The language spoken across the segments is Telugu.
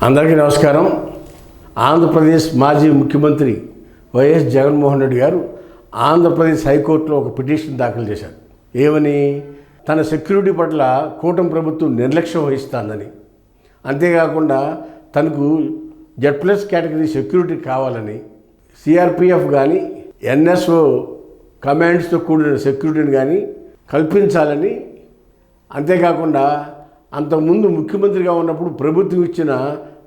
అందరికీ నమస్కారం. ఆంధ్రప్రదేశ్ మాజీ ముఖ్యమంత్రి వైఎస్ జగన్మోహన్ రెడ్డి గారు ఆంధ్రప్రదేశ్ హైకోర్టులో ఒక పిటిషన్ దాఖలు చేశారు. ఏమని? తన సెక్యూరిటీ పట్ల కూటమి ప్రభుత్వం నిర్లక్ష్యం వహిస్తుందని, అంతేకాకుండా తనకు Z+ కేటగిరీ సెక్యూరిటీ కావాలని, సిఆర్పిఎఫ్ కానీ ఎన్ఎస్ఓ కమాండ్స్తో కూడిన సెక్యూరిటీని కానీ కల్పించాలని, అంతేకాకుండా అంతకుముందు ముఖ్యమంత్రిగా ఉన్నప్పుడు ప్రభుత్వం ఇచ్చిన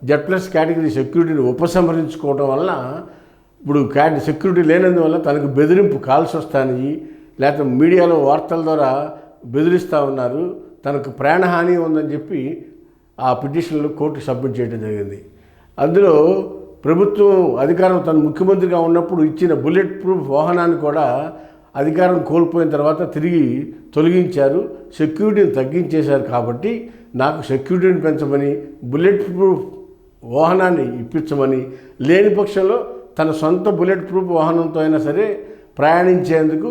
Z+ కేటగిరీ సెక్యూరిటీని ఉపసంహరించుకోవడం వలన ఇప్పుడు సెక్యూరిటీ లేనందువల్ల తనకు బెదిరింపు కాల్స్ వస్తాయి, లేకపోతే మీడియాలో వార్తల ద్వారా బెదిరిస్తూ ఉన్నారు, తనకు ప్రాణహాని ఉందని చెప్పి ఆ పిటిషన్లు కోర్టుకు సబ్మిట్ చేయడం జరిగింది. అందులో ప్రభుత్వం అధికారం తను ముఖ్యమంత్రిగా ఉన్నప్పుడు ఇచ్చిన బుల్లెట్ ప్రూఫ్ వాహనాన్ని కూడా అధికారం కోల్పోయిన తర్వాత తిరిగి తొలగించారు, సెక్యూరిటీని తగ్గించేశారు. కాబట్టి నాకు సెక్యూరిటీని పెంచమని, బుల్లెట్ ప్రూఫ్ వాహనాన్ని ఇప్పించమని, లేని పక్షంలో తన సొంత బుల్లెట్ ప్రూఫ్ వాహనంతో అయినా సరే ప్రయాణించేందుకు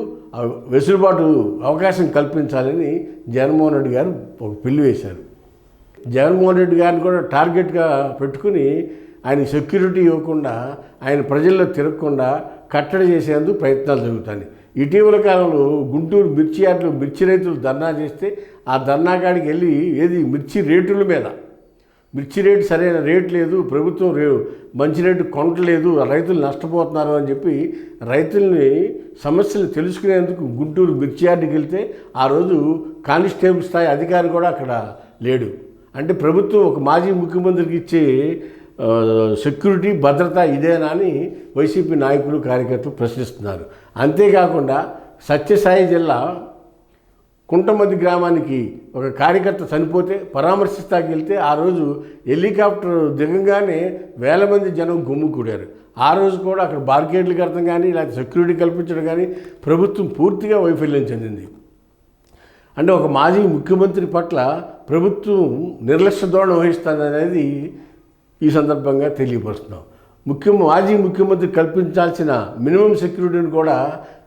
వెసులుబాటు అవకాశం కల్పించాలని జగన్మోహన్ రెడ్డి గారు ఒక పిల్లు వేశారు. జగన్మోహన్ రెడ్డి గారిని కూడా టార్గెట్గా పెట్టుకుని ఆయన సెక్యూరిటీ ఇవ్వకుండా, ఆయన ప్రజల్లో తిరగకుండా కట్టడి చేసేందుకు ప్రయత్నాలు జరుగుతాయి. ఇటీవల కాలంలో గుంటూరు మిర్చి యార్డులో మిర్చి రైతులు ధర్నా చేస్తే ఆ ధర్నాకాడికి వెళ్ళి మిర్చి రేటుల మీద, మిర్చి రేటు సరైన రేటు లేదు, ప్రభుత్వం మంచి రేటు కొనట్లేదు, రైతులు నష్టపోతున్నారు అని చెప్పి రైతుల్ని సమస్యలు తెలుసుకునేందుకు గుంటూరు మిర్చి యార్డుకి వెళ్తే ఆ రోజు కానిస్టేబుల్ స్థాయి అధికారి కూడా అక్కడ లేడు. అంటే ప్రభుత్వం ఒక మాజీ ముఖ్యమంత్రికి ఇచ్చే సెక్యూరిటీ భద్రత ఇదేనా అని వైసీపీ నాయకులు కార్యకర్తలు ప్రశ్నిస్తున్నారు. అంతేకాకుండా సత్యసాయి జిల్లా కుంటమది గ్రామానికి ఒక కార్యకర్త చనిపోతే పరామర్శిస్తాకి వెళ్తే ఆ రోజు హెలికాప్టర్ దిగంగానే వేల మంది జనం గుమ్ముకూడారు. ఆ రోజు కూడా అక్కడ బార్గేట్లు కడతాం కానీ లేకపోతే సెక్యూరిటీ కల్పించడం కానీ ప్రభుత్వం పూర్తిగా వైఫల్యం చెందింది. అంటే ఒక మాజీ ముఖ్యమంత్రి పట్ల ప్రభుత్వం నిర్లక్ష్య ధోరణి వహిస్తుందనేది ఈ సందర్భంగా తెలియపరుస్తున్నాం. మాజీ ముఖ్యమంత్రి కల్పించాల్సిన మినిమం సెక్యూరిటీని కూడా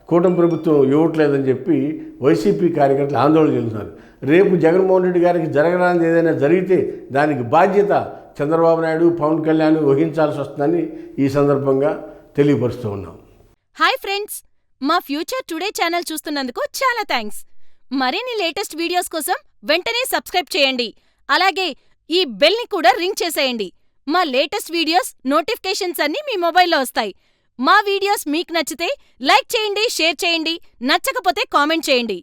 కూటమి ప్రభుత్వం ఇవ్వట్లేదని చెప్పి వైసీపీ కార్యకర్తలు ఆందోళన చెందుతున్నారు. రేపు జగన్మోహన్ రెడ్డి గారికి జరగరానిది ఏదైనా జరిగితే దానికి బాధ్యత చంద్రబాబు నాయుడు, పవన్ కళ్యాణ్ వహించాల్సి వస్తుందని ఈ సందర్భంగా తెలియపరుస్తూ ఉన్నాం. హాయ్ ఫ్రెండ్స్, మా ఫ్యూచర్ టుడే ఛానల్ చూస్తున్నందుకు చాలా థ్యాంక్స్. మరిన్ని లేటెస్ట్ వీడియోస్ కోసం వెంటనే సబ్స్క్రైబ్ చేయండి. అలాగే ఈ బెల్ ని కూడా రింగ్ చేసేయండి. మా లేటెస్ట్ వీడియోస్ నోటిఫికేషన్స్ అన్నీ మీ మొబైల్లో వస్తాయి. మా వీడియోస్ మీకు నచ్చితే లైక్ చేయండి, షేర్ చేయండి, నచ్చకపోతే కామెంట్ చేయండి.